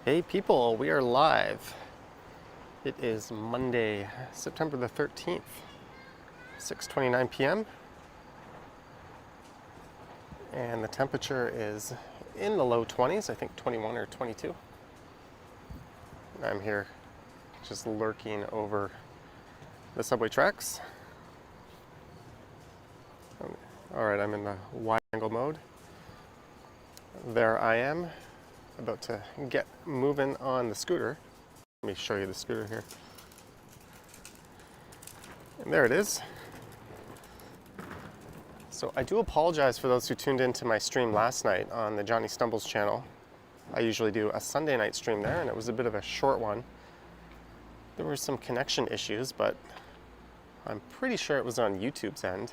Hey people, we are live. It is Monday, September the 13th, 6:29 p.m. And the temperature is in the low 20s, I think 21 or 22. I'm here just lurking over the subway tracks. All right, I'm in the wide angle mode. There I am, about to get moving on the scooter. Let me show you the scooter here. And there it is. So I do apologize for those who tuned into my stream last night on the Johnny Stumbles channel. I usually do a Sunday night stream there, and it was a bit of a short one. There were some connection issues, but I'm pretty sure it was on YouTube's end.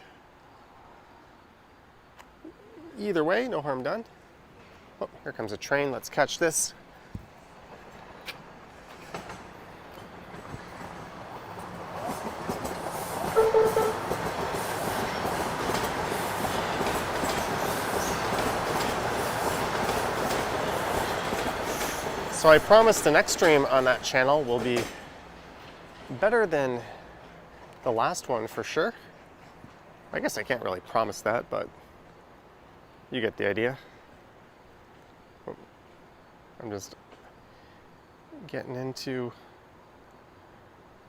Either way, no harm done. Oh, here comes a train. Let's catch this. So I promise the next stream on that channel will be better than the last one for sure. I guess I can't really promise that, but you get the idea. I'm just getting into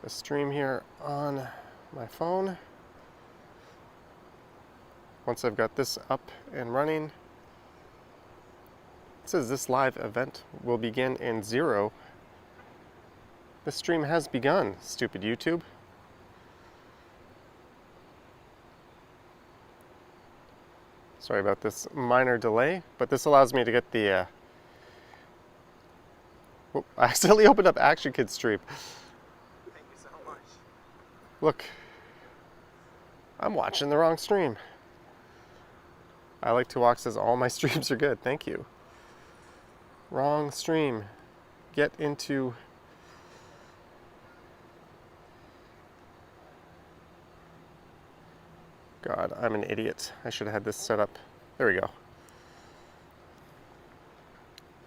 the stream here on my phone. Once I've got this up and running, it says this live event will begin in 0. The stream has begun, stupid YouTube. Sorry about this minor delay, but this allows me to get the oh, I accidentally opened up Action Kids stream. Thank you so much. Look, I'm watching the wrong stream. I like to walk says all my streams are good. Thank you. Wrong stream. Get into God, I'm an idiot. I should have had this set up. There we go.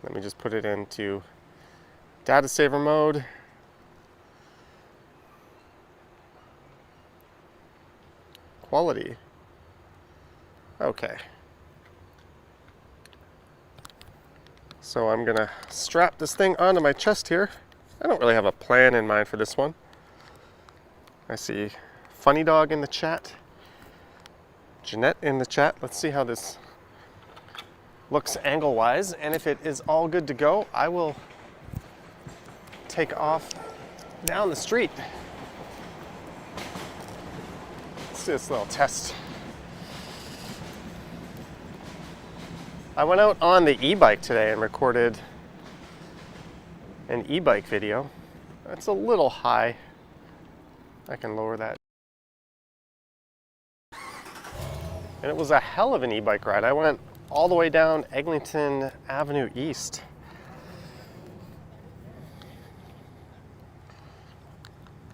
Let me just put it into data saver mode. Quality. Okay. So I'm gonna strap this thing onto my chest here. I don't really have a plan in mind for this one. I see Funny Dog in the chat. Jeanette in the chat. Let's see how this looks angle-wise, and if it is all good to go, I will take off down the street. Let's do this little test. I went out on the e-bike today and recorded an e-bike video. That's a little high. I can lower that. And it was a hell of an e-bike ride. I went all the way down Eglinton Avenue East.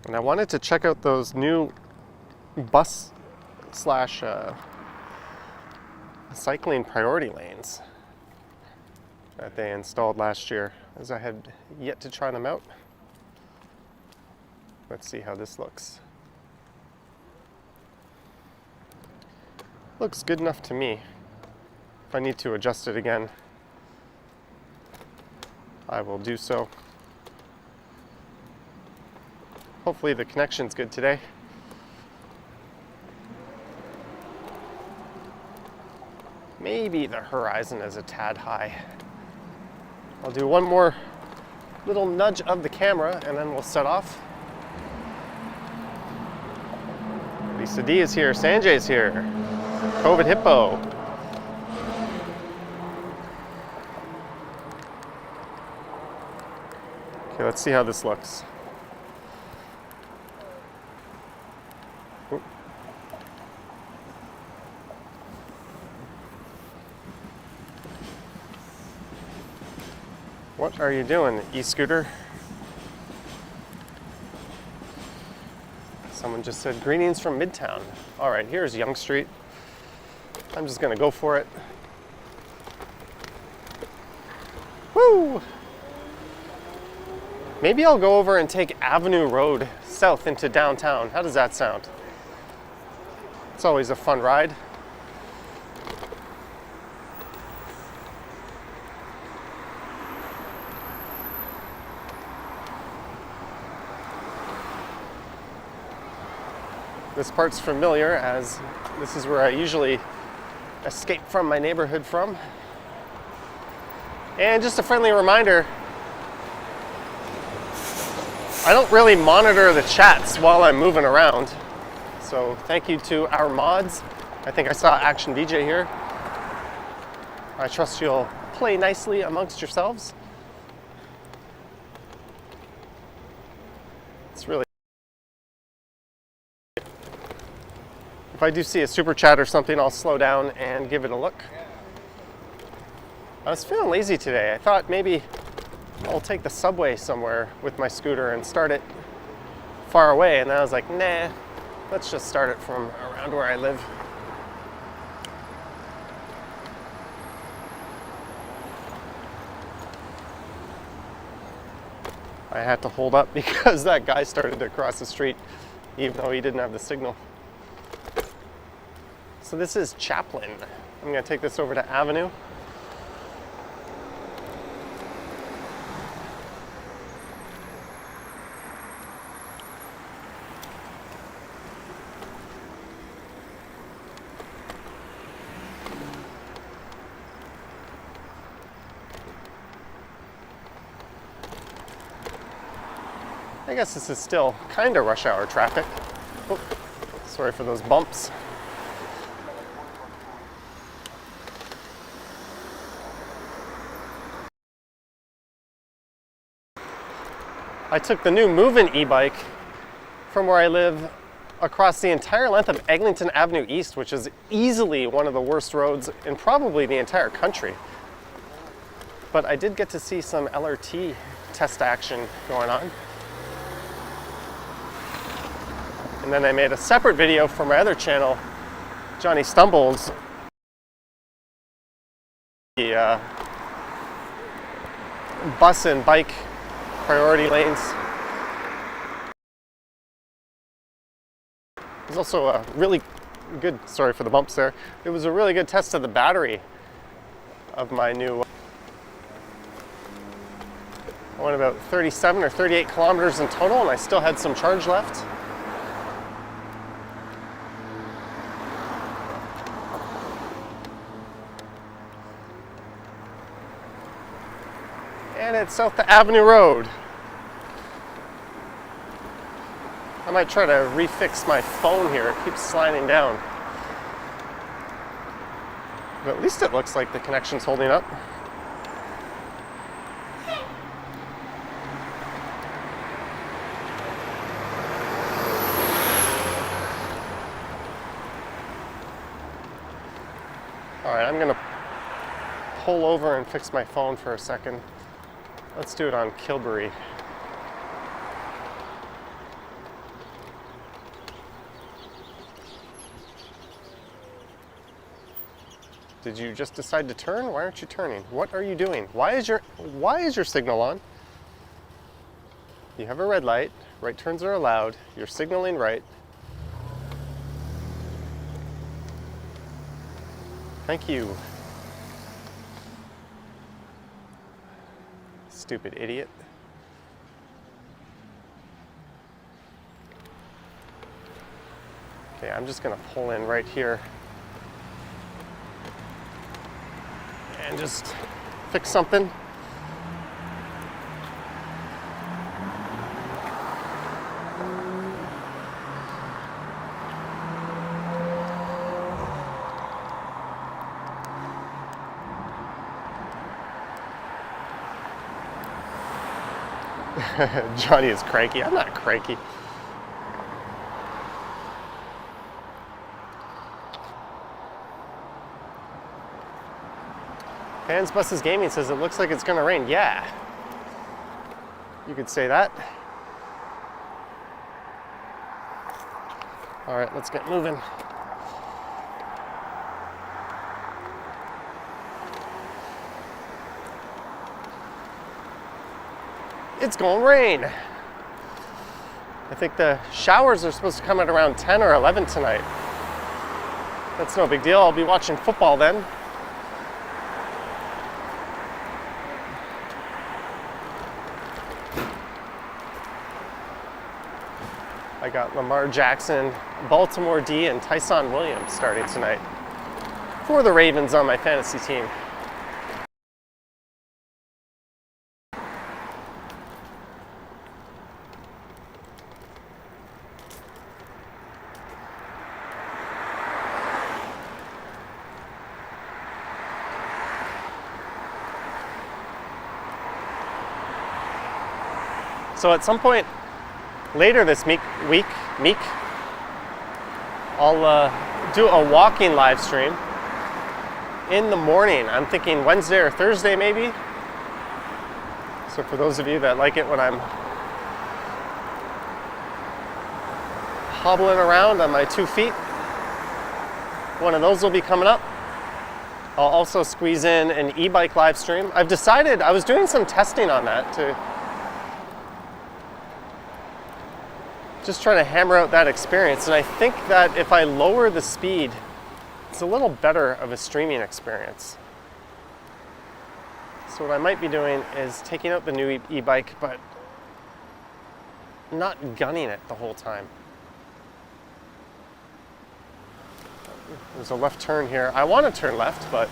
And I wanted to check out those new bus slash cycling priority lanes that they installed last year, as I had yet to try them out. Let's see how this looks. Looks good enough to me. If I need to adjust it again, I will do so. Hopefully the connection's good today. Maybe the horizon is a tad high. I'll do one more little nudge of the camera and then we'll set off. Lisa D is here, Sanjay's here. COVID Hippo. Okay, let's see how this looks. Oop. What are you doing, e-scooter? Someone just said greetings from Midtown. All right, here's Yonge Street. I'm just gonna go for it. Woo! Maybe I'll go over and take Avenue Road south into downtown. How does that sound? It's always a fun ride. This part's familiar as this is where I usually escape from my neighborhood from. And just a friendly reminder, I don't really monitor the chats while I'm moving around. So thank you to our mods. I think I saw Action VJ here. I trust you'll play nicely amongst yourselves. It's really... If I do see a super chat or something, I'll slow down and give it a look. I was feeling lazy today. I thought maybe I'll take the subway somewhere with my scooter and start it far away. And then I was like, nah, let's just start it from around where I live. I had to hold up because that guy started to cross the street even though he didn't have the signal. So this is Chaplin. I'm going to take this over to Avenue. I guess this is still kind of rush hour traffic. Oh, sorry for those bumps. I took the new Move-In e-bike from where I live across the entire length of Eglinton Avenue East, which is easily one of the worst roads in probably the entire country. But I did get to see some LRT test action going on. And then I made a separate video for my other channel, Johnny Stumbles, the bus and bike priority lanes. There's also a really good, sorry for the bumps there, it was a really good test of the battery of my new, I went about 37 or 38 kilometers in total and I still had some charge left. And it's South Avenue Road. I might try to refix my phone here. It keeps sliding down. But at least it looks like the connection's holding up. All right, I'm gonna pull over and fix my phone for a second. Let's do it on Kilbury. Did you just decide to turn? Why aren't you turning? What are you doing? Why is your signal on? You have a red light. Right turns are allowed. You're signaling right. Thank you. Stupid idiot. Okay, I'm just gonna pull in right here and just fix something. Johnny is cranky. I'm not cranky. Fans Buses Gaming says it looks like it's gonna rain. Yeah, you could say that. All right, let's get moving. it's gonna rain. I think the showers are supposed to come at around 10 or 11 tonight. That's no big deal. I'll be watching football then. I got Lamar Jackson, Baltimore D, and Tyson Williams starting tonight for the Ravens on my fantasy team. So at some point later this week, I'll do a walking live stream in the morning. I'm thinking Wednesday or Thursday maybe. So for those of you that like it when I'm hobbling around on my 2 feet, one of those will be coming up. I'll also squeeze in an e-bike live stream. I've decided, I was doing some testing on that to just trying to hammer out that experience, and I think that if I lower the speed, it's a little better of a streaming experience. So what I might be doing is taking out the new e-bike, but not gunning it the whole time. There's a left turn here. I want to turn left, but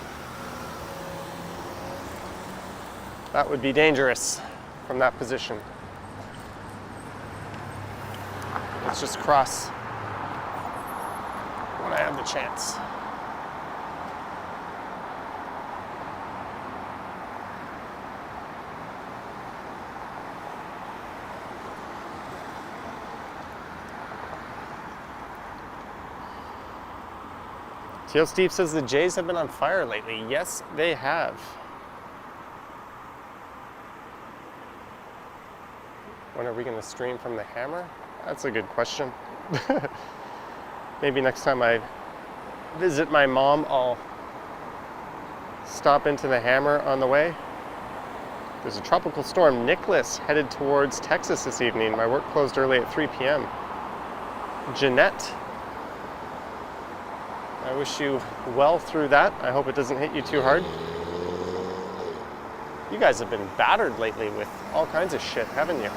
that would be dangerous from that position. Let's just cross when I have the chance. Teal Steve says the Jays have been on fire lately. Yes, they have. When are we going to stream from the Hammer? That's a good question. Maybe next time I visit my mom, I'll stop into the Hammer on the way. There's a tropical storm, Nicholas, headed towards Texas this evening. My work closed early at 3 p.m. Jeanette, I wish you well through that. I hope it doesn't hit you too hard. You guys have been battered lately with all kinds of shit, haven't you?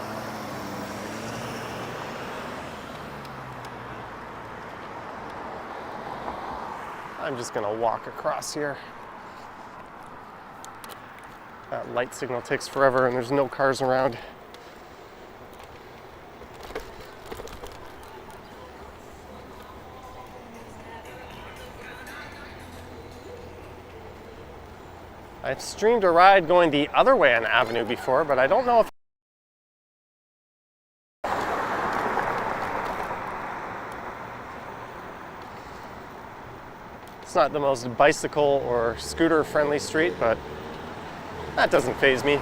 I'm just gonna walk across here. That light signal takes forever and there's no cars around. I've streamed a ride going the other way on Avenue before, but I don't know if it's not the most bicycle or scooter friendly street, but that doesn't faze me.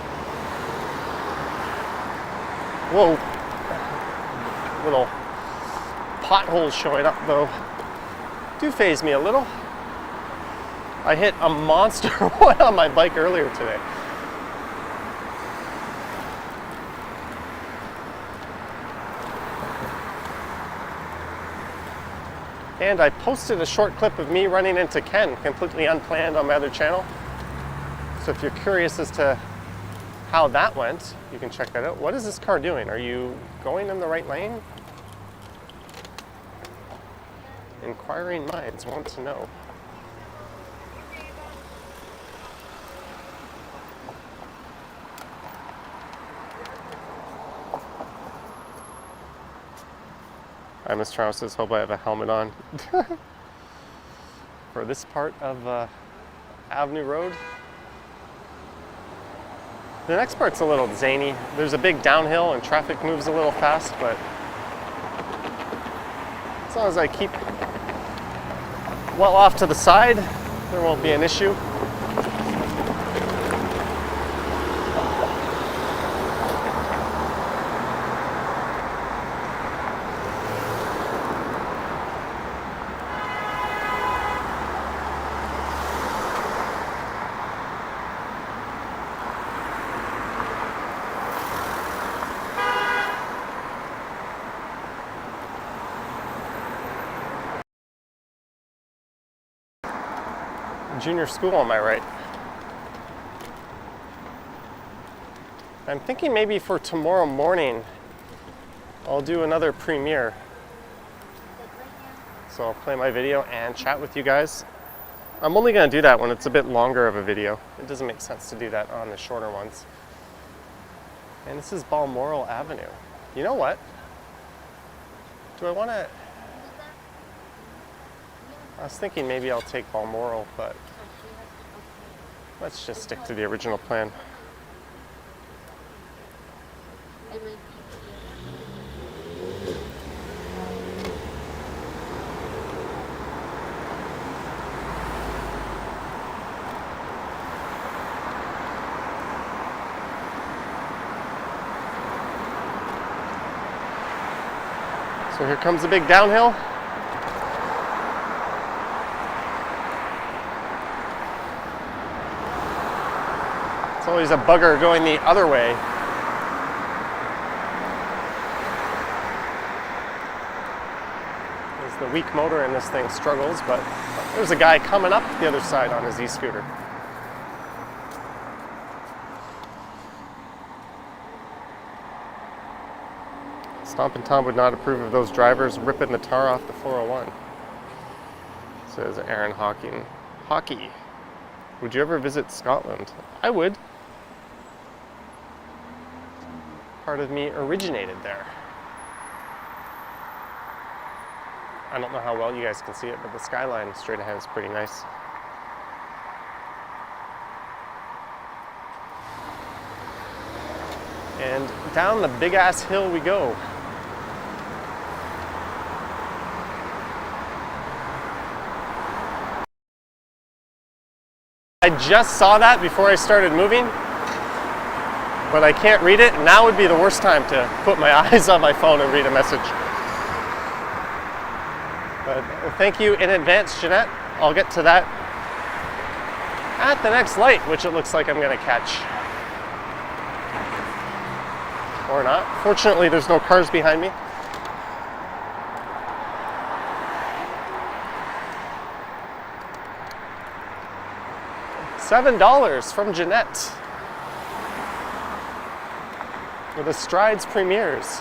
Whoa. Little potholes showing up though do faze me a little. I hit a monster one on my bike earlier today. And I posted a short clip of me running into Ken, completely unplanned, on my other channel. So if you're curious as to how that went, you can check that out. What is this car doing? Are you going in the right lane? Inquiring minds want to know. I Miss Trout says, hope I have a helmet on. For this part of Avenue Road. The next part's a little zany. There's a big downhill and traffic moves a little fast, but as long as I keep well off to the side, there won't be an issue. junior school on my right. I'm thinking maybe for tomorrow morning I'll do another premiere. So I'll play my video and chat with you guys. I'm only going to do that when it's a bit longer of a video. It doesn't make sense to do that on the shorter ones. And this is Balmoral Avenue. You know what? Do I want to... I was thinking maybe I'll take Balmoral, but let's just stick to the original plan. So here comes the big downhill. It's always a bugger going the other way. As the weak motor in this thing struggles, but there's a guy coming up the other side on his e-scooter. Stompin' Tom would not approve of those drivers ripping the tar off the 401. Says Aaron Hawking. Hockey. Would you ever visit Scotland? I would. Part of me originated there. I don't know how well you guys can see it, but the skyline straight ahead is pretty nice. And down the big ass hill we go. I just saw that before I started moving, but I can't read it. Now would be the worst time to put my eyes on my phone and read a message. But thank you in advance, Jeanette. I'll get to that at the next light, which it looks like I'm going to catch. Or not. Fortunately, there's no cars behind me. $7 from Jeanette for the Strides premieres.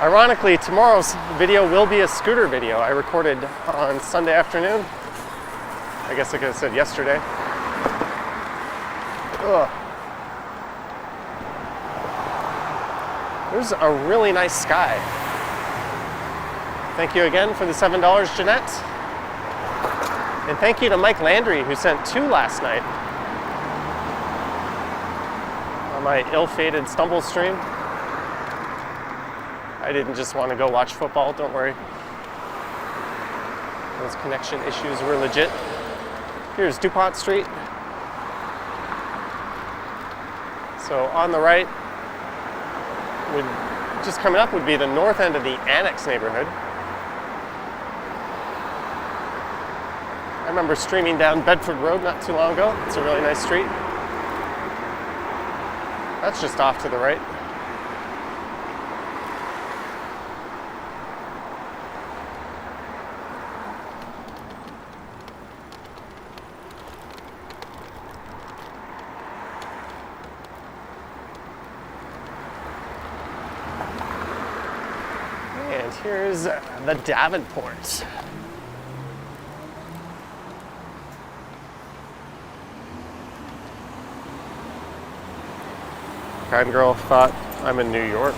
Ironically, tomorrow's video will be a scooter video I recorded on Sunday afternoon. I guess I could have said yesterday. Ugh. There's a really nice sky. Thank you again for the $7, Jeanette. And thank you to Mike Landry, who sent 2 last night on my ill-fated stumble stream. I didn't just want to go watch football, don't worry. Those connection issues were legit. Here's DuPont Street. So on the right, just coming up would be the north end of the Annex neighborhood. I remember streaming down Bedford Road not too long ago. It's a really nice street. That's just off to the right. And here's the Davenport. Kind girl thought I'm in New York.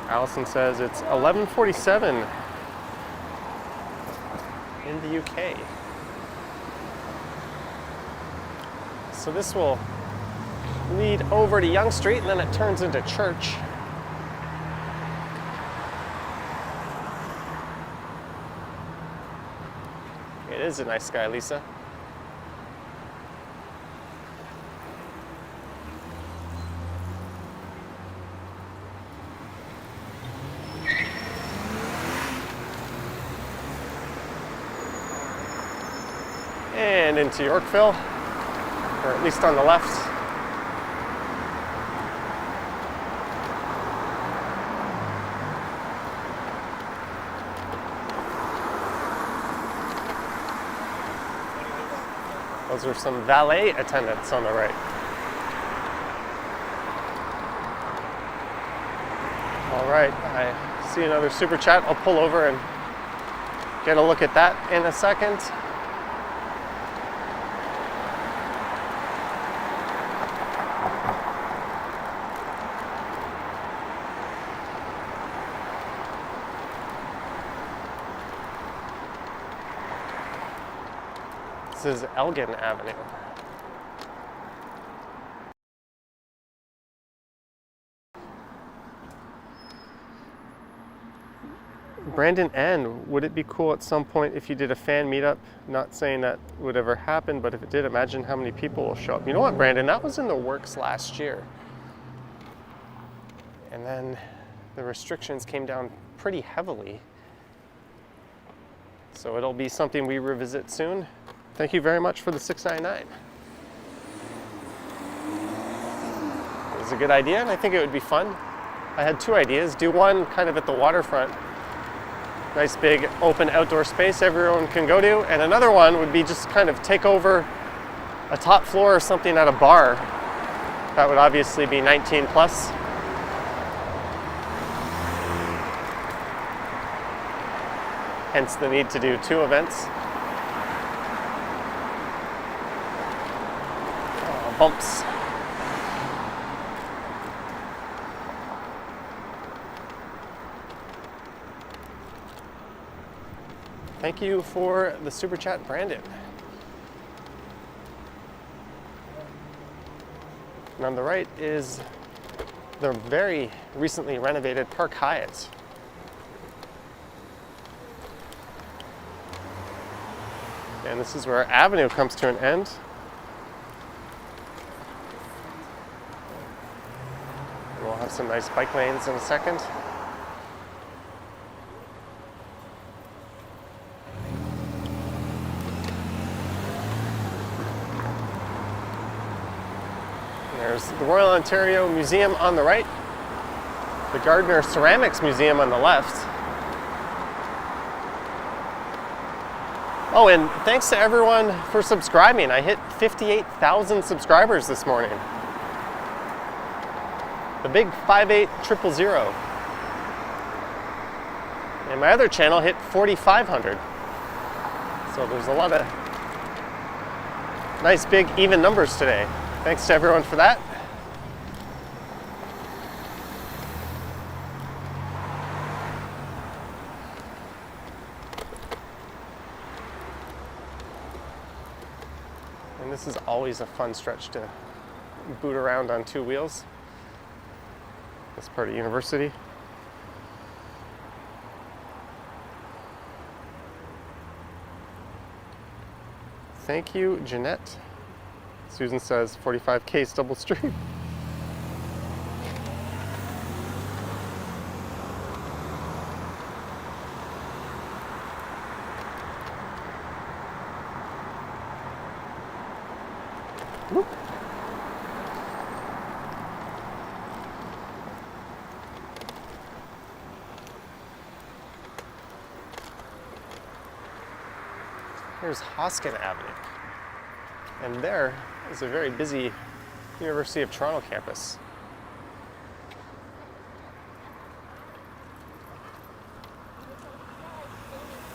Allison says it's 11:47 in the UK. So this will lead over to Yonge Street and then it turns into Church. It is a nice sky, Lisa. And into Yorkville, or at least on the left. Those are some valet attendants on the right. All right, I see another super chat. I'll pull over and get a look at that in a second. This is Elgin Avenue. Brandon N., would it be cool at some point if you did a fan meetup? Not saying that would ever happen, but if it did, imagine how many people will show up. You know what, Brandon? That was in the works last year. And then the restrictions came down pretty heavily. So it'll be something we revisit soon. Thank you very much for the $6.99. It was a good idea, and I think it would be fun. I had two ideas. Do one kind of at the waterfront. Nice big open outdoor space everyone can go to. And another one would be just kind of take over a top floor or something at a bar. That would obviously be 19 plus. Hence the need to do two events. Oh, bumps. Thank you for the super chat, Brandon. And on the right is the very recently renovated Park Hyatt. And this is where our avenue comes to an end. And we'll have some nice bike lanes in a second. There's the Royal Ontario Museum on the right, the Gardner Ceramics Museum on the left. Oh, and thanks to everyone for subscribing. I hit 58,000 subscribers this morning. The big 58000. And my other channel hit 4,500. So there's a lot of nice big even numbers today. Thanks to everyone for that. And this is always a fun stretch to boot around on two wheels. This part of university. Thank you, Jeanette. Susan says 45K double stream. Whoop. Here's Hoskin Avenue. And there is a very busy University of Toronto campus.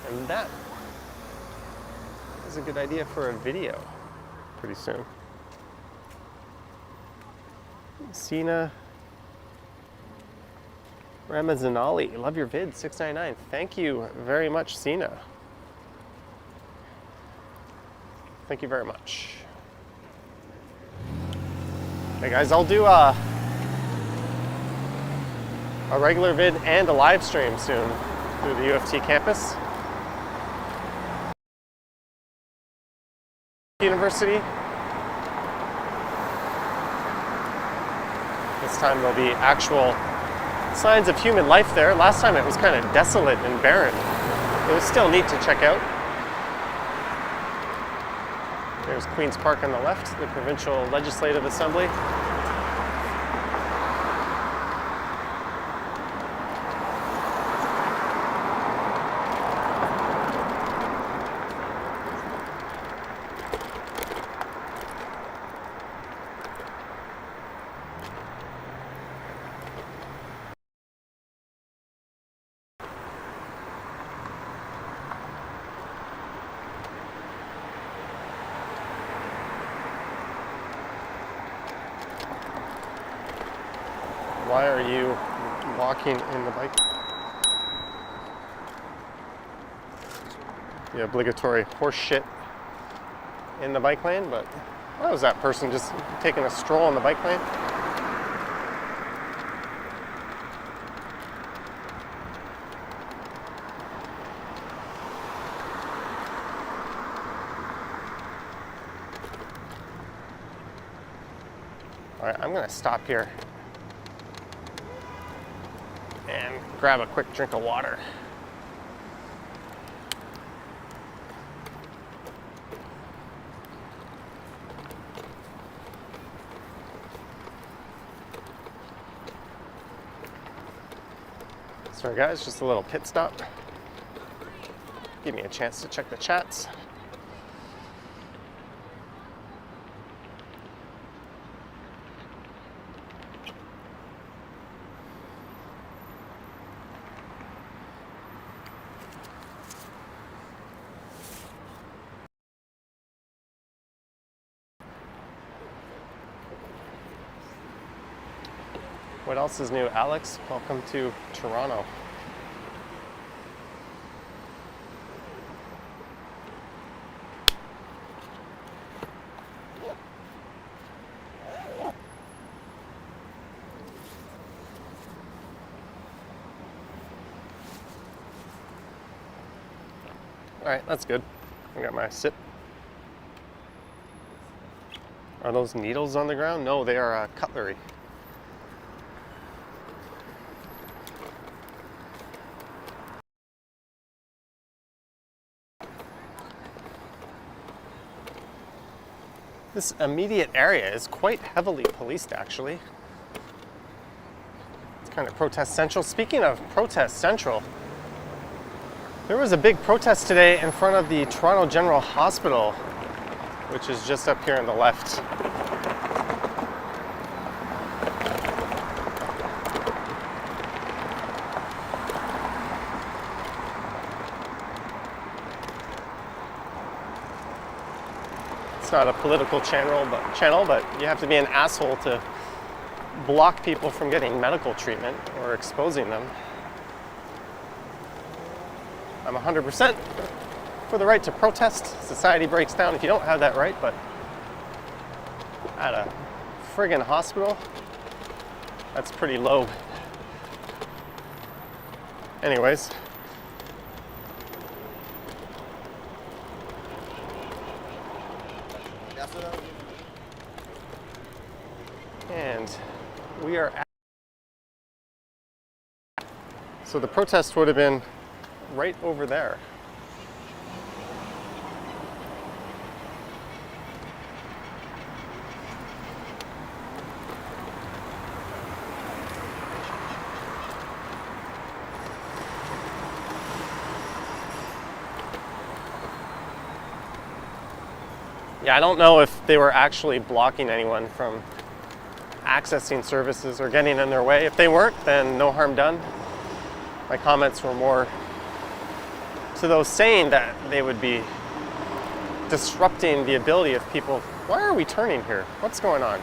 And that is a good idea for a video pretty soon. Sina Ramazanali, love your vid, $6.99. Thank you very much, Sina. Thank you very much. Hey guys, I'll do a regular vid and a live stream soon through the U of T campus. University. This time there'll be actual signs of human life there. Last time it was kind of desolate and barren. It was still neat to check out. There's Queen's Park on the left, the Provincial Legislative Assembly. Why are you walking in the bike? The obligatory horse shit in the bike lane, but why was that person just taking a stroll in the bike lane? All right, I'm gonna stop here and grab a quick drink of water. Sorry guys, just a little pit stop. Give me a chance to check the chats. What else is new, Alex? Welcome to Toronto. All right, that's good. I got my sip. Are those needles on the ground? No, they are cutlery. This immediate area is quite heavily policed, actually. It's kind of protest central. Speaking of protest central, there was a big protest today in front of the Toronto General Hospital, which is just up here on the left. It's not a political channel, but you have to be an asshole to block people from getting medical treatment or exposing them. I'm 100% for the right to protest. Society breaks down if you don't have that right, but at a friggin' hospital, that's pretty low. Anyways. And we are at, so the protest would have been right over there. Yeah, I don't know if they were actually blocking anyone from accessing services or getting in their way. If they weren't, then no harm done. My comments were more to those saying that they would be disrupting the ability of people. Why are we turning here? What's going on?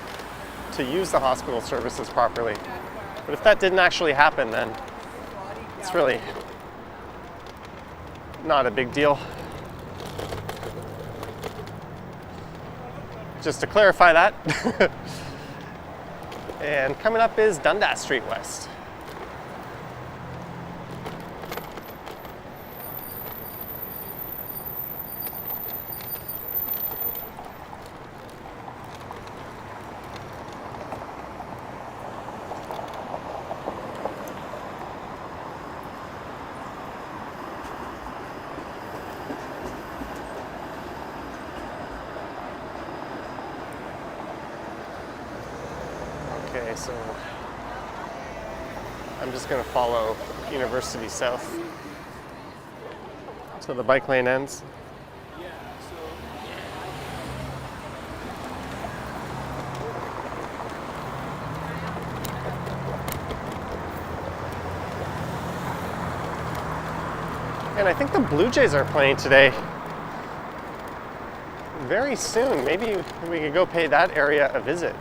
To use the hospital services properly. But if that didn't actually happen, then it's really not a big deal. Just to clarify that. And coming up is Dundas Street West. Okay, so I'm just going to follow University South till the bike lane ends. And I think the Blue Jays are playing today very soon. Maybe we could go pay that area a visit.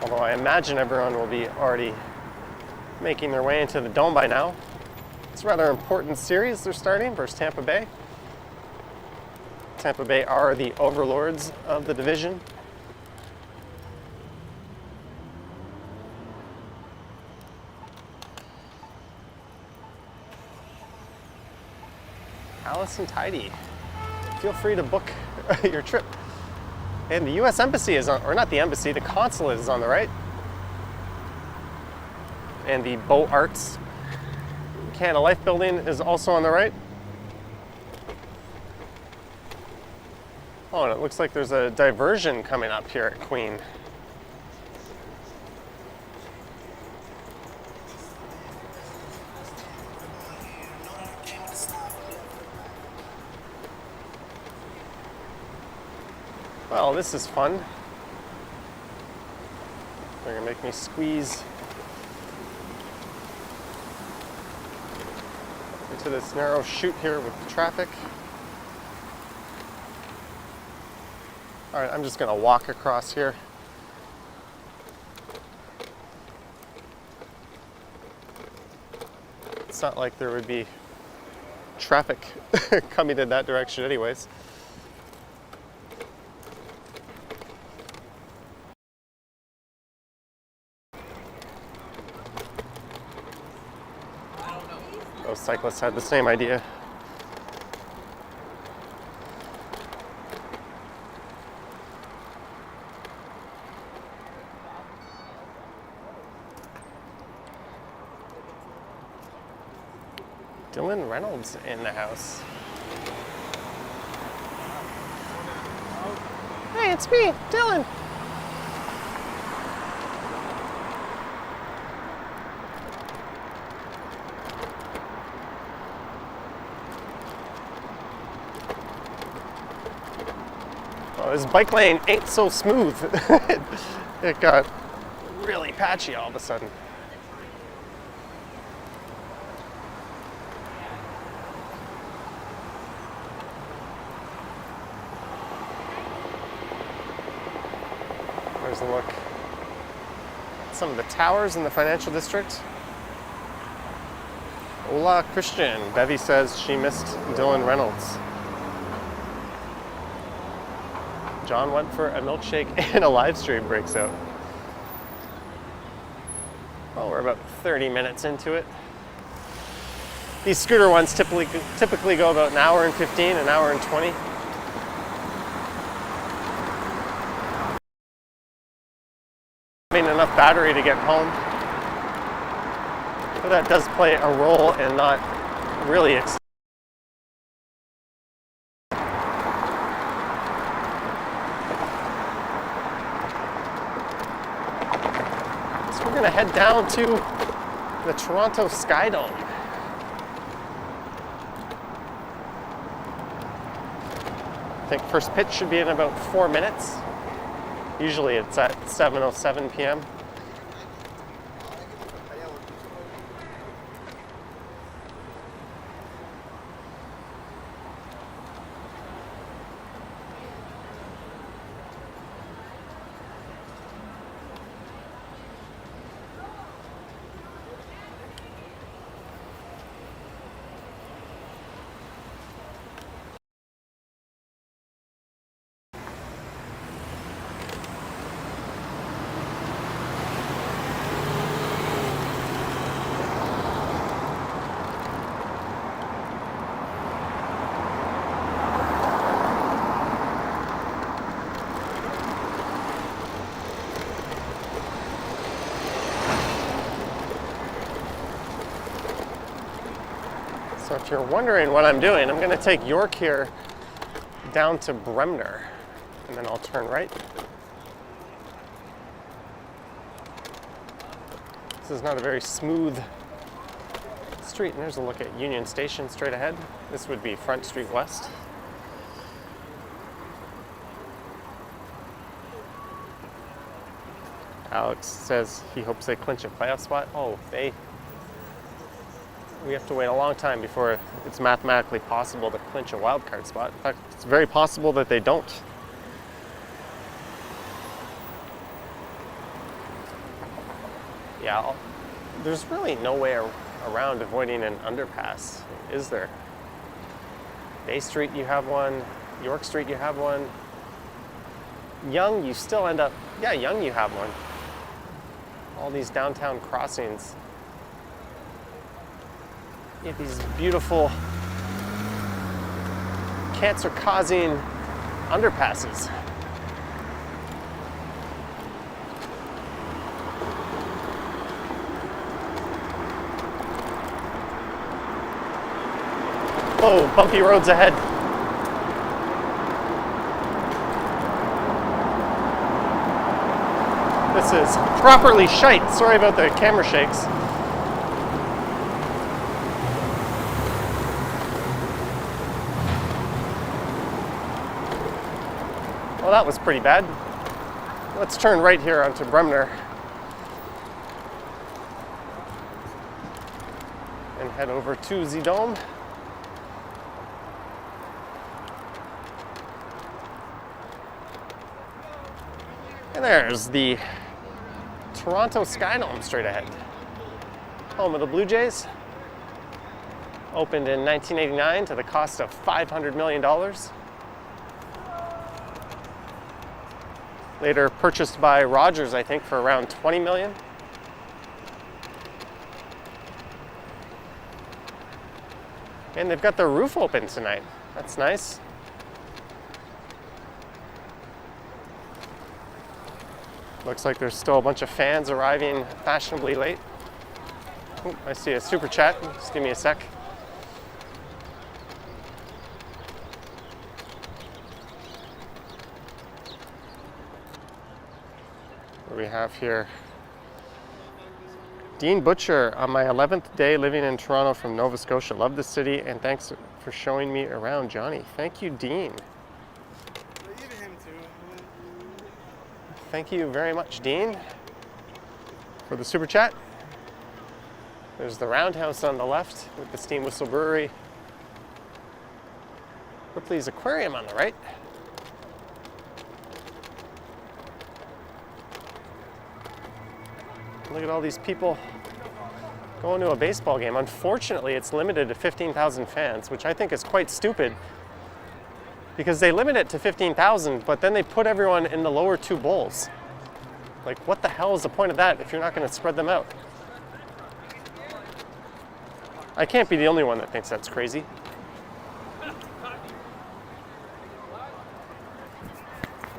Although I imagine everyone will be already making their way into the dome by now. It's a rather important series they're starting versus Tampa Bay. Tampa Bay are the overlords of the division. Allison Tidy, feel free to book your trip. And the U.S. Embassy is on, or not the embassy, the consulate is on the right. And the Beaux Arts Canada Life building is also on the right. Oh, and it looks like there's a diversion coming up here at Queen. Well, this is fun. They're gonna make me squeeze into this narrow chute here with the traffic. All right, I'm just gonna walk across here. It's not like there would be traffic coming in that direction anyways. Those cyclists had the same idea. Dylan Reynolds in the house. Hey, it's me, Dylan. Oh, this bike lane ain't so smooth. It got really patchy all of a sudden. There's a look at some of the towers in the financial district. Hola, Christian. Bevy says she missed Dylan Reynolds. John went for a milkshake and a live stream breaks out. Well, we're about 30 minutes into it. These scooter ones typically go about an hour and 15, an hour and 20. Having enough battery to get home. But that does play a role in not really we're going to head down to the Toronto Sky Dome. I think first pitch should be in about 4 minutes. Usually it's at 7:07 p.m. So if you're wondering what I'm doing, I'm going to take York here down to Bremner, and then I'll turn right. This is not a very smooth street, and there's a look at Union Station straight ahead. This would be Front Street West. Alex says he hopes they clinch a playoff spot. Oh, we have to wait a long time before it's mathematically possible to clinch a wild card spot. In fact, it's very possible that they don't. Yeah, there's really no way around avoiding an underpass, is there? Bay Street, you have one. York Street, you have one. Yonge, you still end up, yeah, Yonge, you have one. All these downtown crossings. You have these beautiful cancer-causing underpasses. Oh, bumpy roads ahead. This is properly shite. Sorry about the camera shakes. Well, that was pretty bad. Let's turn right here onto Bremner and head over to the Dome. And there's the Toronto Skydome straight ahead. Home of the Blue Jays. Opened in 1989 to the cost of $500 million. Later purchased by Rogers, I think, for around $20 million. And they've got their roof open tonight. That's nice. Looks like there's still a bunch of fans arriving fashionably late. Ooh, I see a super chat. Just give me a sec. What do we have here? Dean Butcher, on my 11th day living in Toronto from Nova Scotia. Love the city and thanks for showing me around, Johnny. Thank you, Dean. Thank you very much, Dean, for the super chat. There's the Roundhouse on the left with the Steam Whistle Brewery. Ripley's Aquarium on the right. Look at all these people going to a baseball game. Unfortunately, it's limited to 15,000 fans, which I think is quite stupid because they limit it to 15,000, but then they put everyone in the lower two bowls. Like, what the hell is the point of that if you're not going to spread them out? I can't be the only one that thinks that's crazy.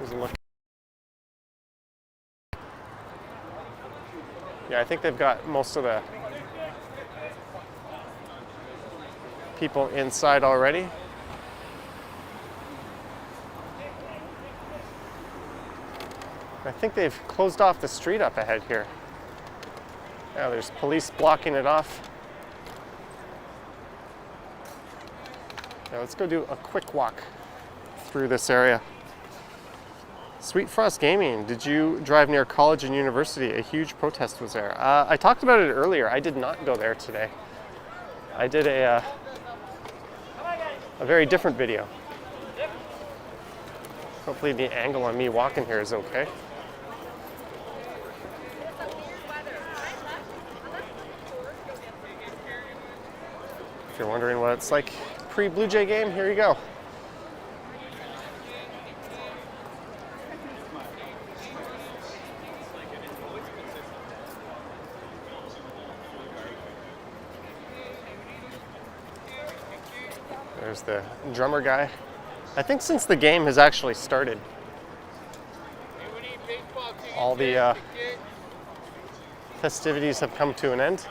Doesn't look. Yeah, I think they've got most of the people inside already. I think they've closed off the street up ahead here. Yeah, there's police blocking it off. Yeah, let's go do a quick walk through this area. Sweet Frost Gaming, did you drive near college and university? A huge protest was there. I talked about it earlier. I did not go there today. I did a very different video. Hopefully the angle on me walking here is okay. If you're wondering what it's like pre-Blue Jay game, here you go. There's the drummer guy. I think since the game has actually started, all the festivities have come to an end.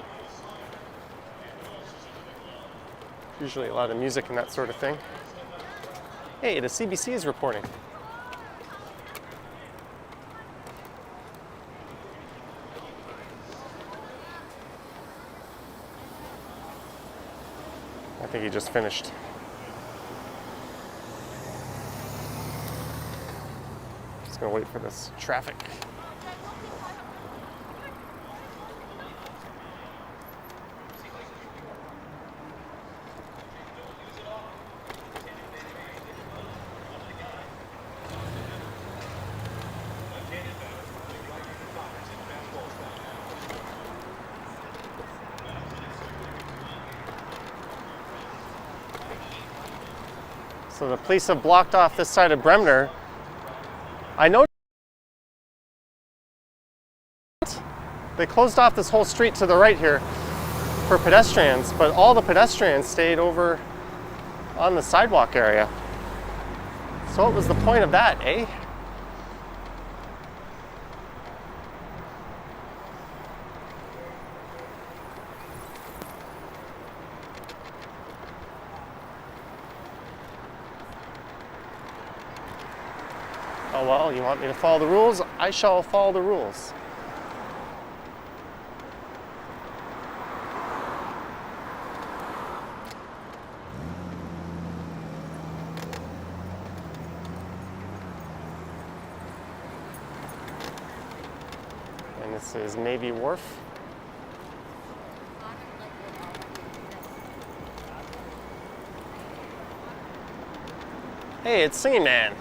Usually a lot of music and that sort of thing. Hey, the CBC is reporting. I think he just finished. Just gonna wait for this traffic. So the police have blocked off this side of Bremner. I know they closed off this whole street to the right here for pedestrians, but all the pedestrians stayed over on the sidewalk area. So what was the point of that, eh? Oh well, you want me to follow the rules? I shall follow the rules. And this is Navy Wharf. Hey, it's Singing Man.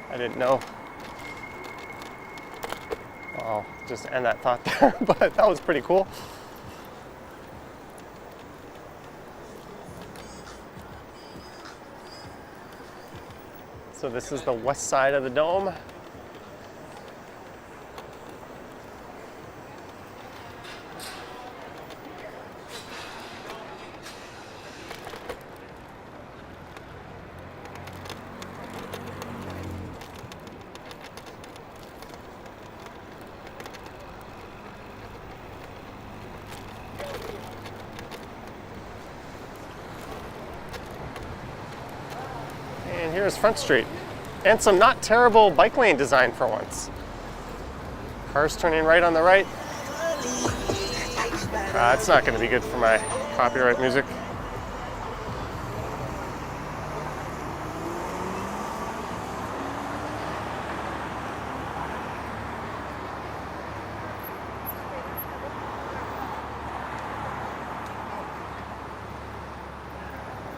I didn't know. I'll just end that thought there, but that was pretty cool. So this is the west side of the dome. And here's Front Street. And some not terrible bike lane design for once. Cars turning right on the right. It's not going to be good for my copyright music.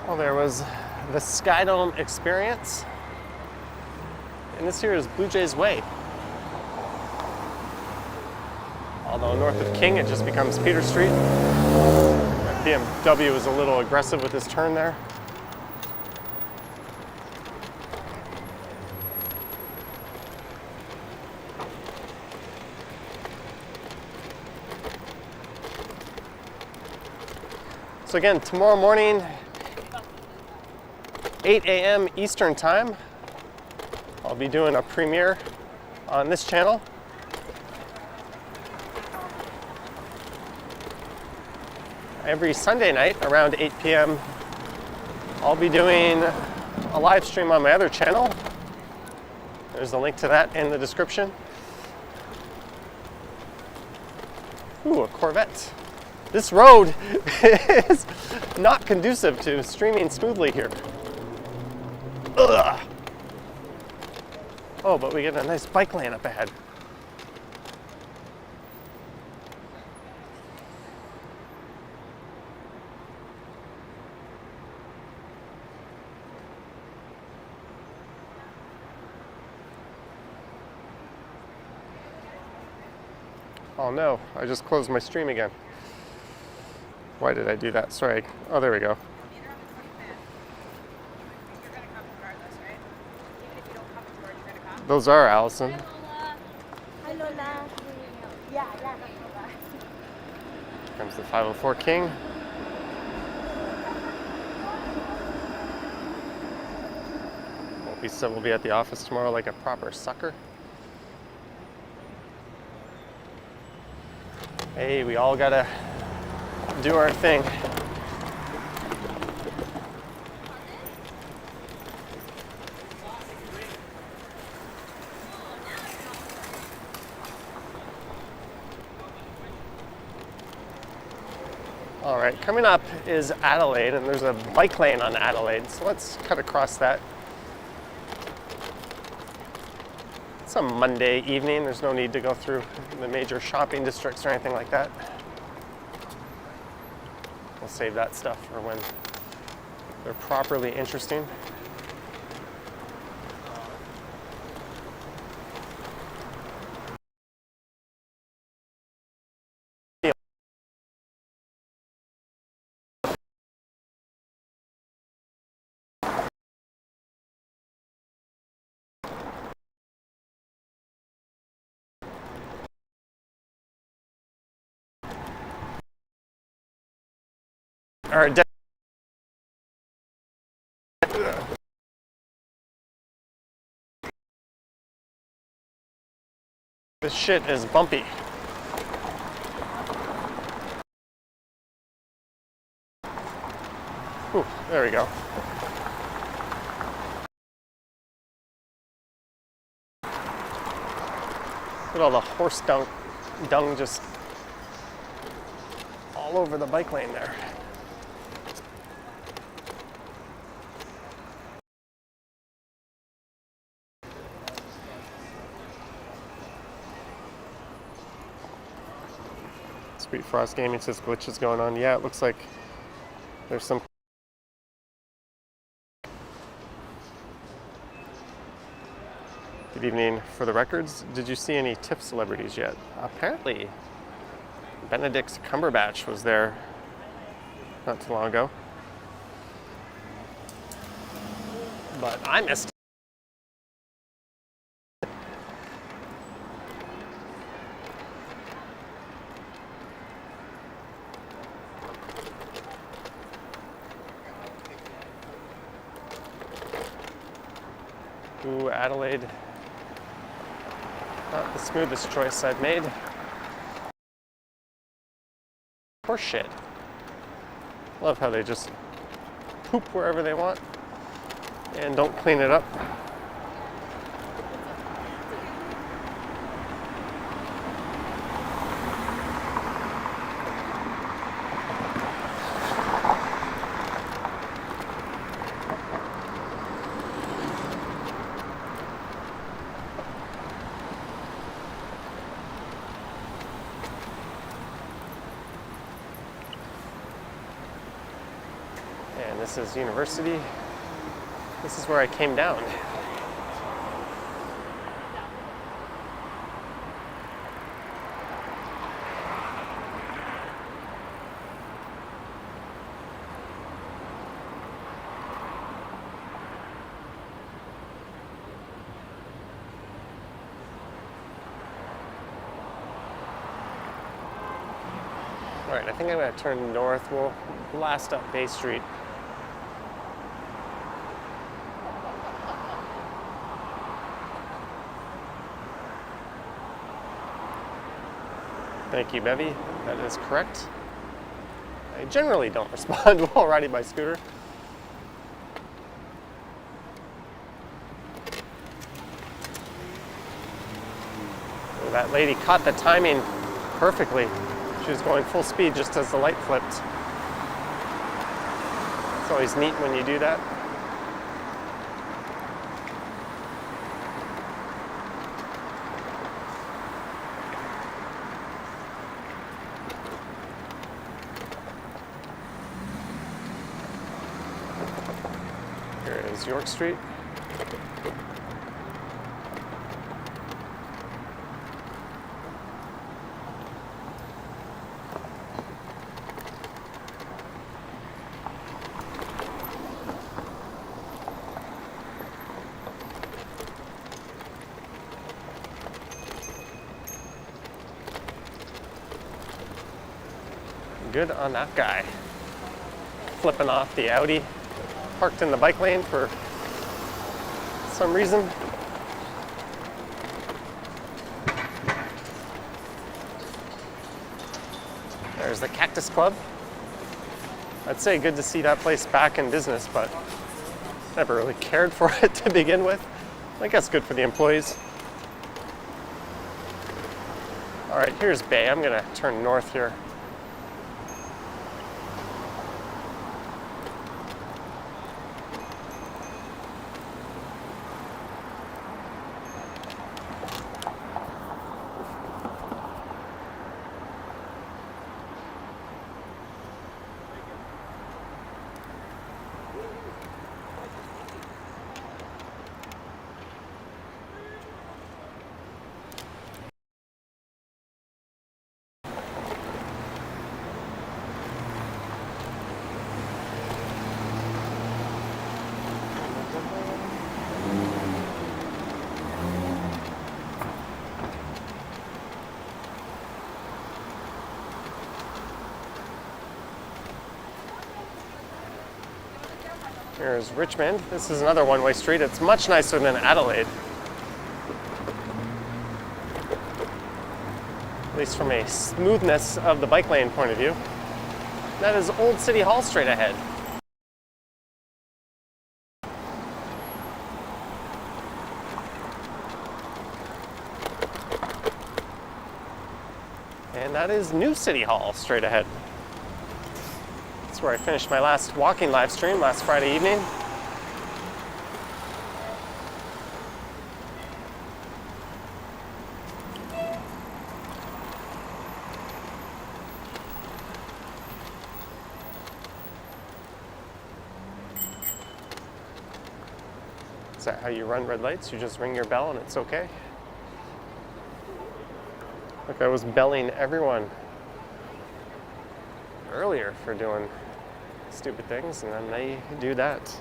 Well, there was the Skydome experience. And this here is Blue Jays Way. Although north of King, it just becomes Peter Street. That BMW was a little aggressive with his turn there. So again, tomorrow morning, 8 a.m. Eastern Time, I'll be doing a premiere on this channel. Every Sunday night around 8 p.m. I'll be doing a live stream on my other channel. There's a link to that in the description. Ooh, a Corvette. This road is not conducive to streaming smoothly here. Ugh. Oh, but we get a nice bike lane up ahead. Oh no, I just closed my stream again. Why did I do that? Sorry. Oh, there we go. Those are Allison. Hi Lola. Yeah. Comes the 504 King. He said we'll be at the office tomorrow like a proper sucker. Hey, we all gotta do our thing. All right, coming up is Adelaide, and there's a bike lane on Adelaide, so let's cut across that. It's a Monday evening. There's no need to go through the major shopping districts or anything like that. We'll save that stuff for when they're properly interesting. Or this shit is bumpy. Ooh, there we go. Look at all the horse dung just all over the bike lane there. Sweet Frost Gaming says glitches going on. Yeah, it looks like there's some. Good evening. For the records, did you see any TIFF celebrities yet? Apparently, Benedict Cumberbatch was there not too long ago. But I missed it. Ooh, Adelaide. Not the smoothest choice I've made. Horse shit. Love how they just poop wherever they want and don't clean it up. And this is University. This is where I came down. All right, I think I'm gonna turn north. We'll blast up Bay Street. Thank you, Bevy. That is correct. I generally don't respond while riding my scooter. Well, that lady caught the timing perfectly. She was going full speed just as the light flipped. It's always neat when you do that. Here is York Street. Good on that guy. Flipping off the Audi, parked in the bike lane for some reason. There's the Cactus Club. I'd say good to see that place back in business, but never really cared for it to begin with. I guess good for the employees. All right, here's Bay. I'm gonna turn north here. Here's Richmond. This is another one-way street. It's much nicer than Adelaide. At least from a smoothness of the bike lane point of view. That is Old City Hall straight ahead. And that is New City Hall straight ahead. That's where I finished my last walking live stream last Friday evening. Is that how you run red lights? You just ring your bell and it's okay? Look, I was belling everyone earlier for doing stupid things, and then they do that.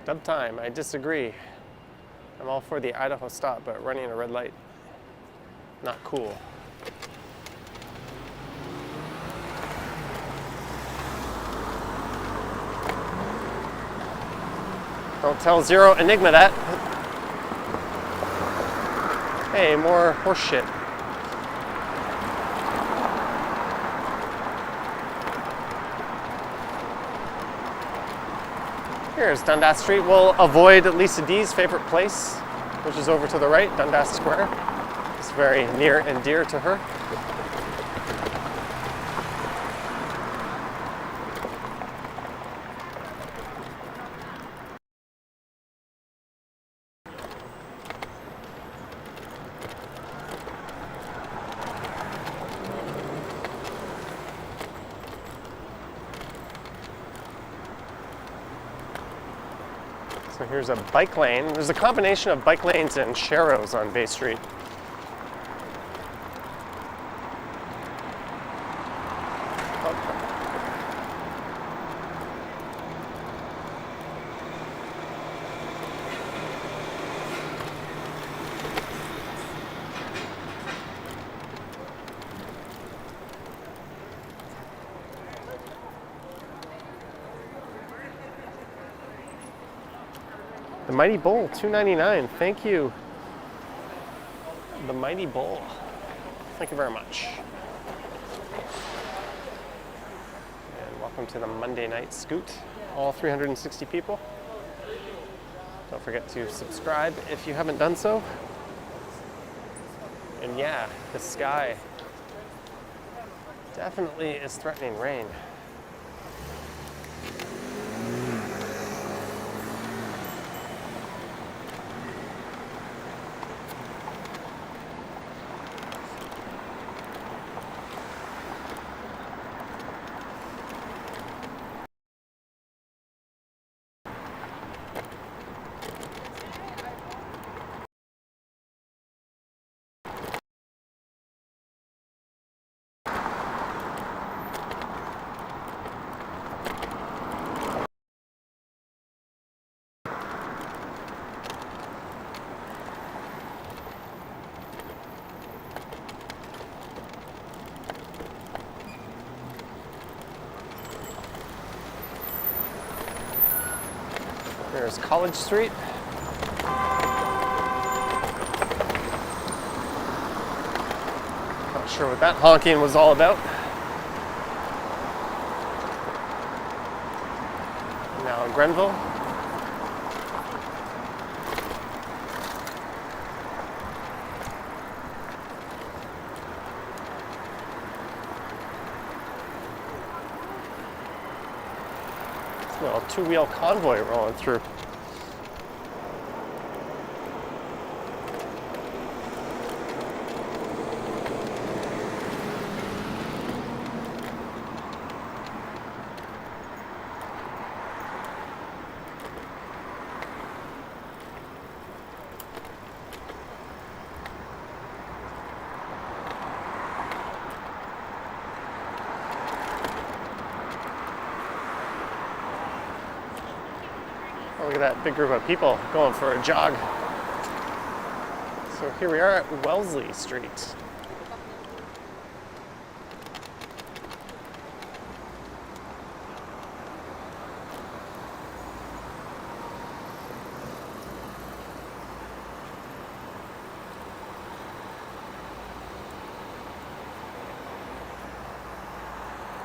Dub time, I disagree. I'm all for the Idaho stop, but running a red light, not cool. Don't tell Zero Enigma that. Hey, more horse shit. Here's Dundas Street. We'll avoid Lisa D's favorite place, which is over to the right, Dundas Square. It's very near and dear to her. So here's a bike lane. There's a combination of bike lanes and sharrows on Bay Street. The Mighty Bull, $2.99. Thank you. The Mighty Bull. Thank you very much. And welcome to the Monday Night Scoot, all 360 people. Don't forget to subscribe if you haven't done so. And yeah, the sky definitely is threatening rain. There's College Street. Not sure what that honking was all about. Now in Grenville. Little two-wheel convoy rolling through. Look at that big group of people going for a jog. So here we are at Wellesley Street.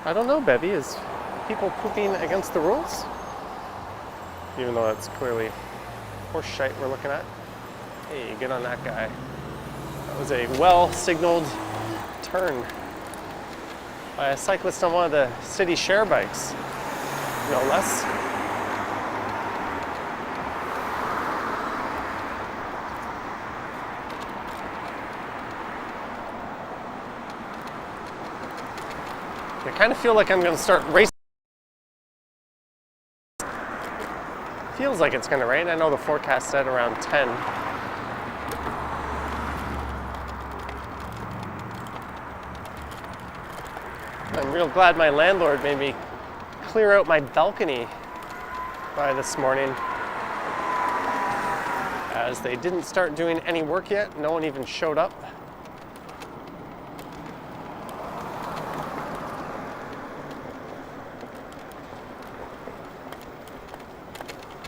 I don't know, Bevy, is people pooping against the rules? Even though that's clearly horse shite we're looking at. Hey, get on that guy. That was a well-signaled turn by a cyclist on one of the city share bikes, no less. I kind of feel like I'm going to start racing. Feels like it's going to rain. I know the forecast said around 10. I'm real glad my landlord made me clear out my balcony by this morning, as they didn't start doing any work yet. No one even showed up.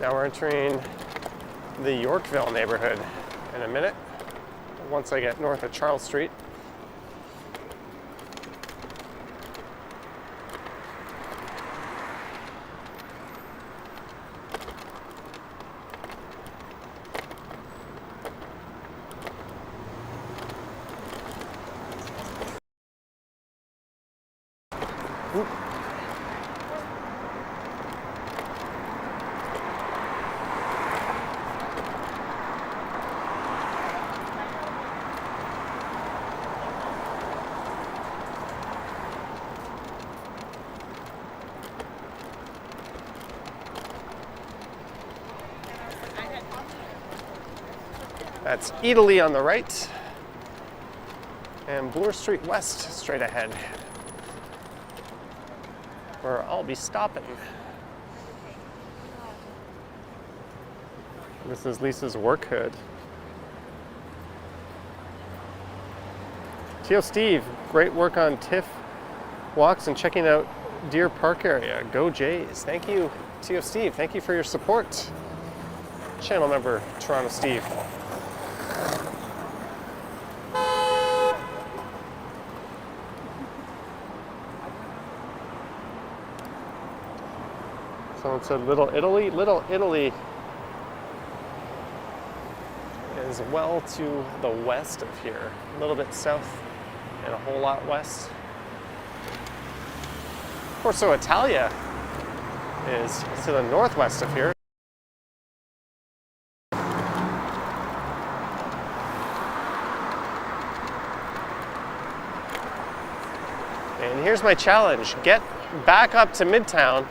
Now we're entering the Yorkville neighborhood in a minute, once I get north of Charles Street. Oop. That's Italy on the right, and Bloor Street West straight ahead, where I'll be stopping. This is Lisa's work hood. Tio Steve, great work on TIFF walks and checking out Deer Park area. Go Jays. Thank you, Tio Steve. Thank you for your support. Channel member, Toronto Steve. Someone said Little Italy. Little Italy is well to the west of here, a little bit south and a whole lot west. Corso Italia is to the northwest of here. And here's my challenge. Get back up to Midtown,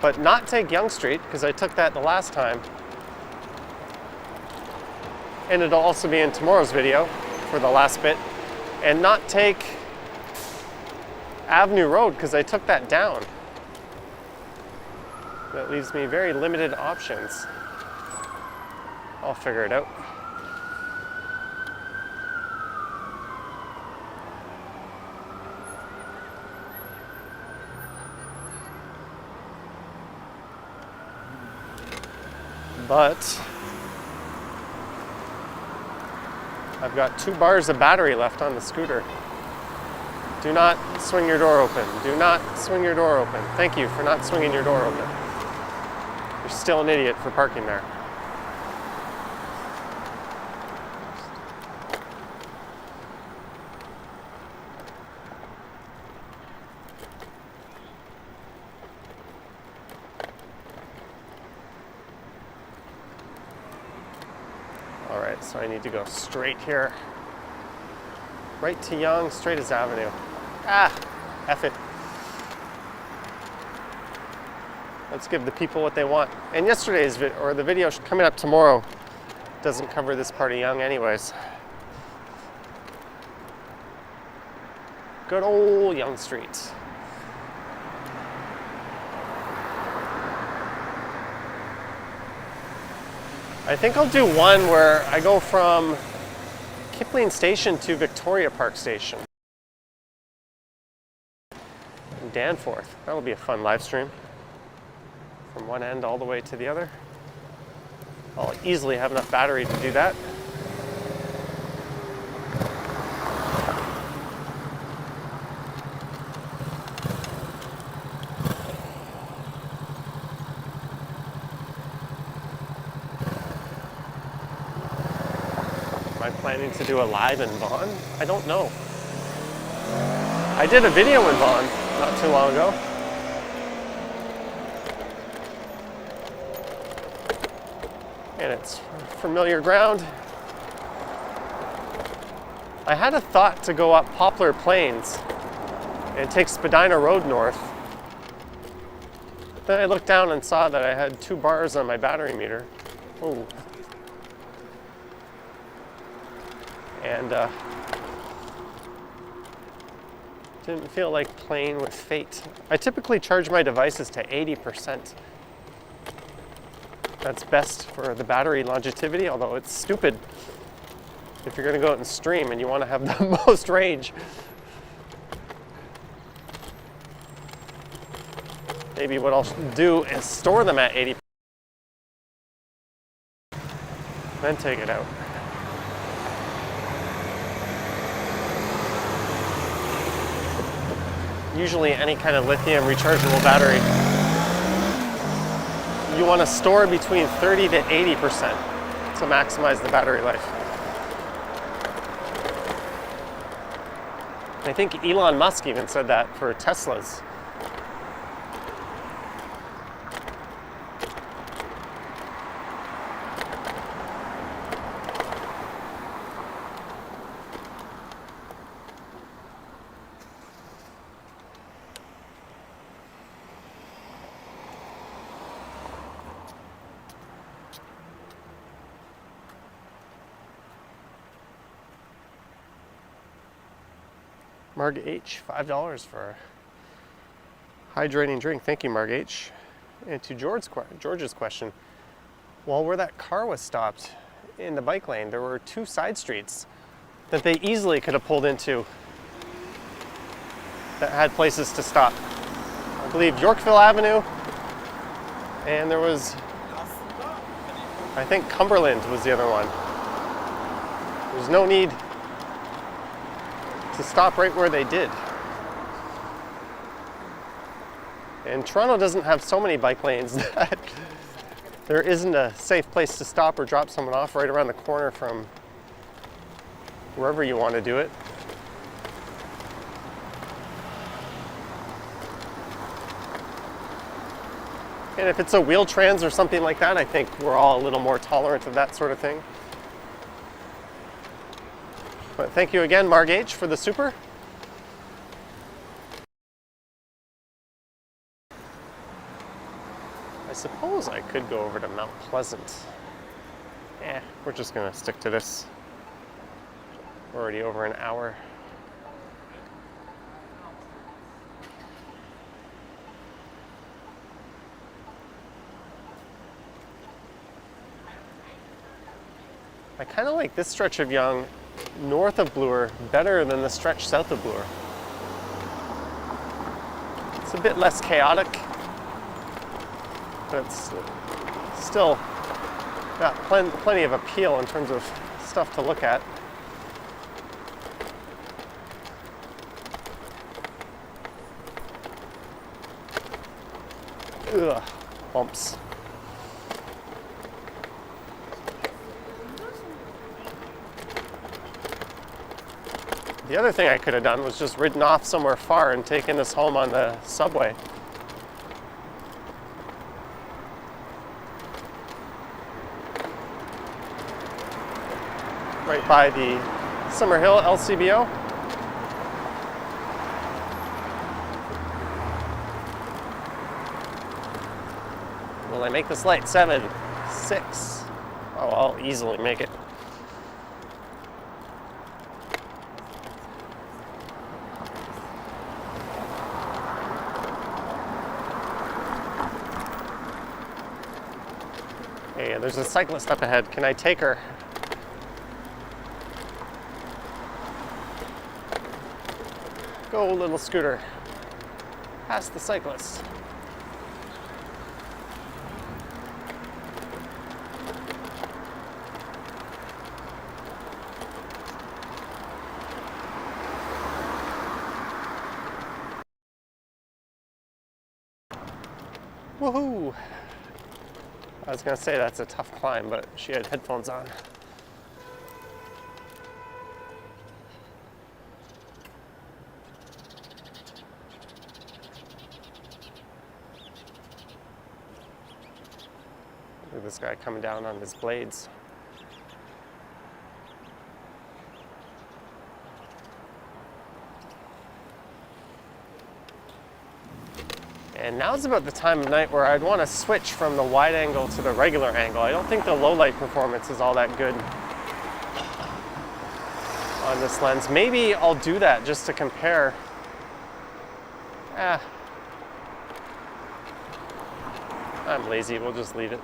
but not take Yonge Street, because I took that the last time. And it'll also be in tomorrow's video for the last bit. And not take Avenue Road, because I took that down. That leaves me very limited options. I'll figure it out. But I've got 2 bars of battery left on the scooter. Do not swing your door open. Do not swing your door open. Thank you for not swinging your door open. You're still an idiot for parking there. So I need to go straight here. Right to Yonge, straight as Avenue. Ah, F it. Let's give the people what they want. And yesterday's or the video coming up tomorrow doesn't cover this part of Yonge anyways. Good old Yonge Street. I think I'll do one where I go from Kipling Station to Victoria Park Station. In Danforth. That'll be a fun live stream. From one end all the way to the other. I'll easily have enough battery to do that. Am I planning to do a live in Vaughan? I don't know. I did a video in Vaughan not too long ago. And it's familiar ground. I had a thought to go up Poplar Plains and take Spadina Road north. Then I looked down and saw that I had 2 bars on my battery meter. Oh. And didn't feel like playing with fate. I typically charge my devices to 80%. That's best for the battery longevity, although it's stupid if you're going to go out and stream and you want to have the most range. Maybe what I'll do is store them at 80%, then take it out. Usually any kind of lithium rechargeable battery, you want to store between 30 to 80% to maximize the battery life. I think Elon Musk even said that for Teslas. Marg H, $5 for a hydrating drink. Thank you, Marg H. And to George's question, well, where that car was stopped in the bike lane, there were 2 side streets that they easily could have pulled into that had places to stop. I believe Yorkville Avenue, and there was, I think Cumberland was the other one. There's no need to stop right where they did. And Toronto doesn't have so many bike lanes that there isn't a safe place to stop or drop someone off right around the corner from wherever you want to do it. And if it's a wheel trans or something like that, I think we're all a little more tolerant of that sort of thing. But thank you again, Marg H, for the super. I suppose I could go over to Mount Pleasant. We're just gonna stick to this. We're already over an hour. I kind of like this stretch of Yonge north of Bloor better than the stretch south of Bloor. It's a bit less chaotic, but it's still got plenty of appeal in terms of stuff to look at. Ugh, bumps. The other thing I could have done was just ridden off somewhere far and taken this home on the subway. right by the Summerhill LCBO. Will I make this light? 7, 6. Oh, I'll easily make it. Hey, there's a cyclist up ahead. Can I take her? Go, little scooter. Past the cyclist. Woohoo! I was gonna say that's a tough climb, but she had headphones on. Look at this guy coming down on his blades. And now's about the time of night where I'd want to switch from the wide angle to the regular angle. I don't think the low light performance is all that good on this lens. Maybe I'll do that just to compare. I'm lazy, we'll just leave it.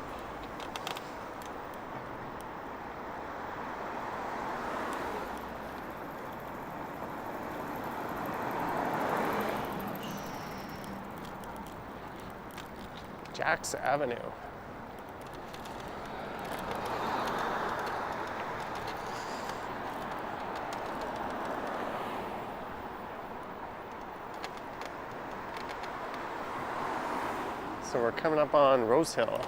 Jack's Avenue. So we're coming up on Rose Hill.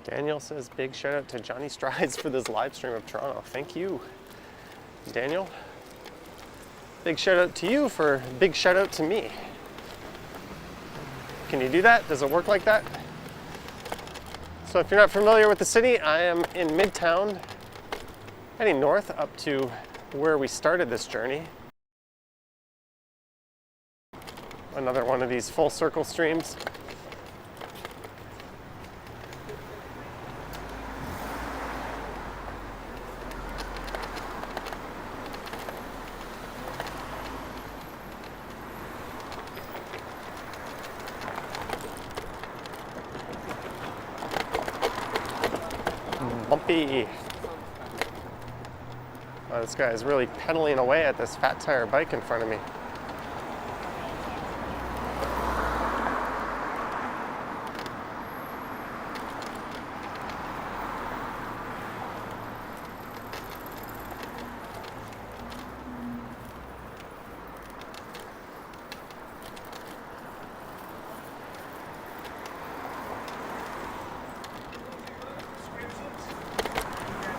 Daniel says, big shout out to Johnny Strides for this live stream of Toronto. Thank you, Daniel. Big shout out to you for big shout out to me. Can you do that? Does it work like that? So if you're not familiar with the city, I am in Midtown, heading north up to where we started this journey. Another one of these full circle streams. Bumpy. Oh, this guy is really pedaling away at this fat tire bike in front of me.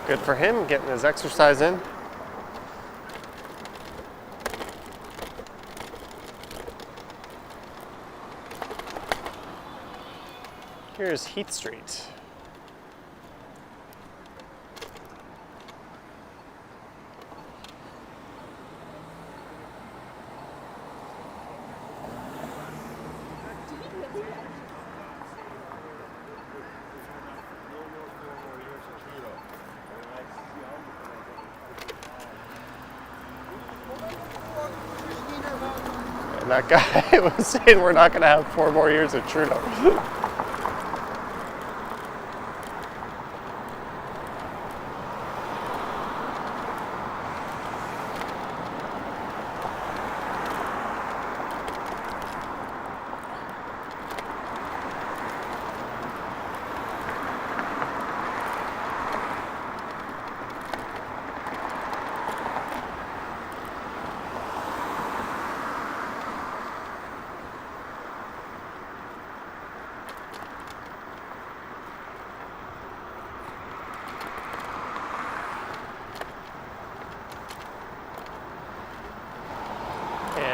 Good for him, getting his exercise in. Here's Heath Street. And that guy was saying we're not going to have 4 more years of Trudeau.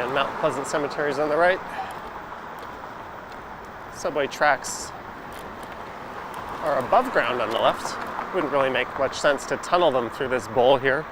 and Mount Pleasant Cemetery is on the right. Subway tracks are above ground on the left. Wouldn't really make much sense to tunnel them through this bowl here.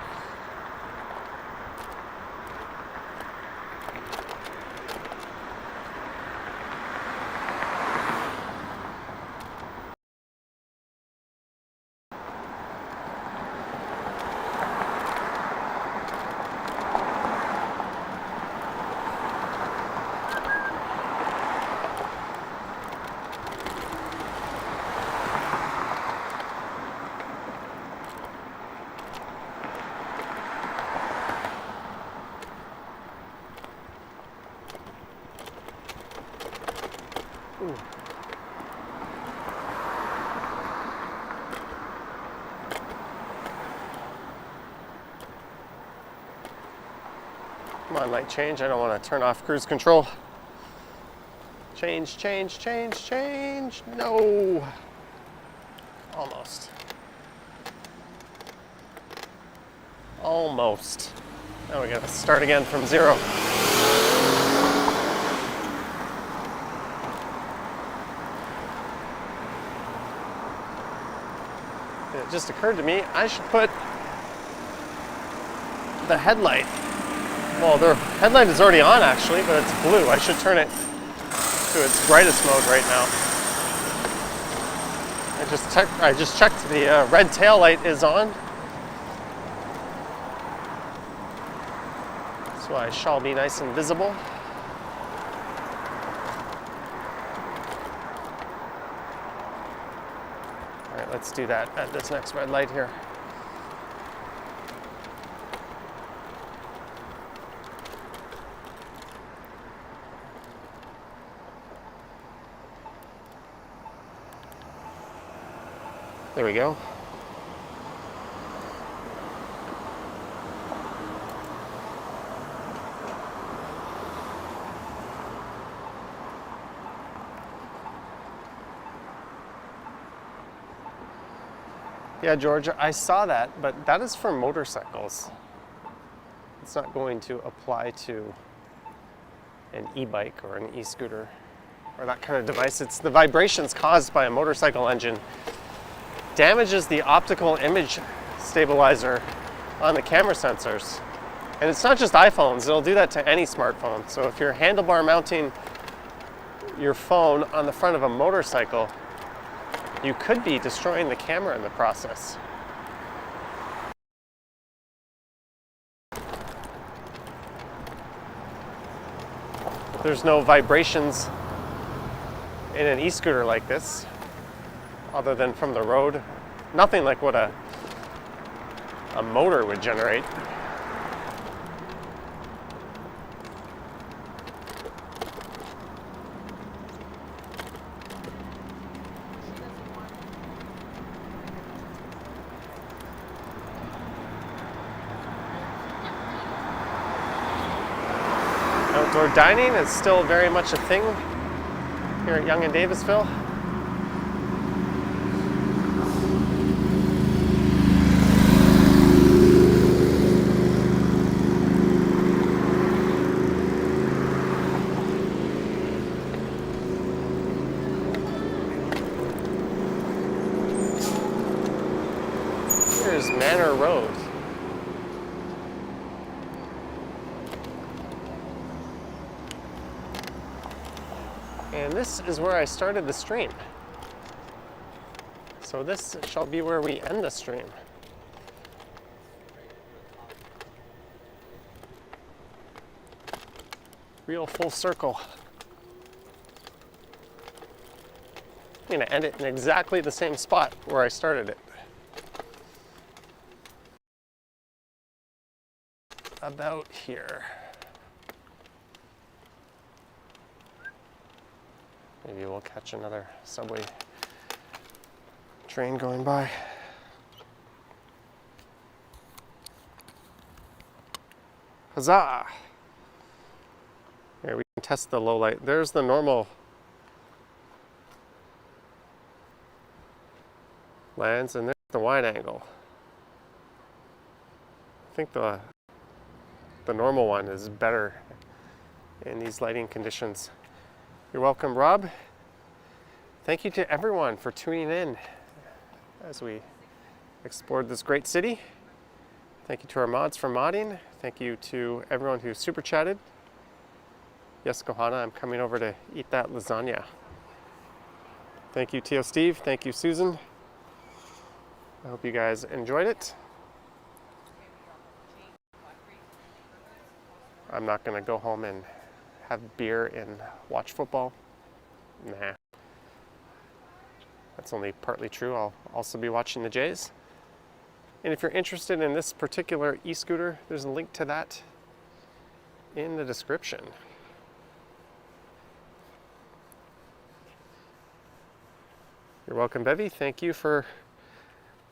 Ooh. Come on, light change. I don't want to turn off cruise control. Change, change, change, change. No. Almost. Almost. Now we gotta start again from zero. It just occurred to me, I should put the headlight. Well, the headlight is already on actually, but it's blue. I should turn it to its brightest mode right now. I just checked the red tail light is on. So I shall be nice and visible. All right, let's do that at this next red light here. There we go. Yeah, Georgia, I saw that, but that is for motorcycles. It's not going to apply to an e-bike or an e-scooter or that kind of device. It's the vibrations caused by a motorcycle engine damages the optical image stabilizer on the camera sensors. And it's not just iPhones, it'll do that to any smartphone. So if you're handlebar mounting your phone on the front of a motorcycle, you could be destroying the camera in the process. There's no vibrations in an e-scooter like this, other than from the road. Nothing like what a motor would generate. Outdoor dining is still very much a thing here at Yonge and Davisville. Here's Manor Road. And this is where I started the stream. So this shall be where we end the stream. Real full circle. I'm gonna end it in exactly the same spot where I started it. About here. Maybe we'll catch another subway train going by. Huzzah! Here we can test the low light. There's the normal lens, and there's the wide angle. I think the normal one is better in these lighting conditions. You're welcome, Rob. Thank you to everyone for tuning in as we explored this great city. Thank you to our mods for modding. Thank you to everyone who super chatted. Yes, Kohana, I'm coming over to eat that lasagna. Thank you, Tio Steve. Thank you, Susan. I hope you guys enjoyed it. I'm not going to go home and have beer and watch football. Nah. That's only partly true. I'll also be watching the Jays. And if you're interested in this particular e-scooter, there's a link to that in the description. You're welcome, Bevy. Thank you for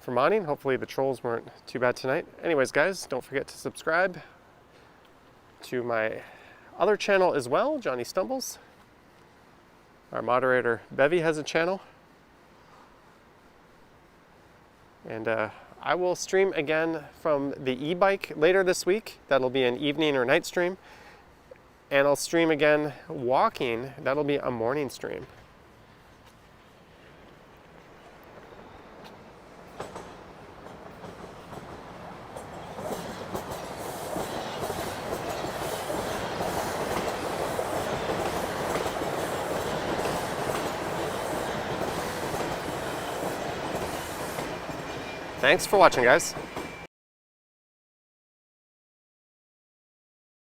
modding. Hopefully the trolls weren't too bad tonight. Anyways, guys, don't forget to subscribe to my other channel as well, Johnny Stumbles. Our moderator, Bevy, has a channel. And I will stream again from the e-bike later this week. That'll be an evening or night stream. And I'll stream again walking. That'll be a morning stream. Thanks for watching, guys.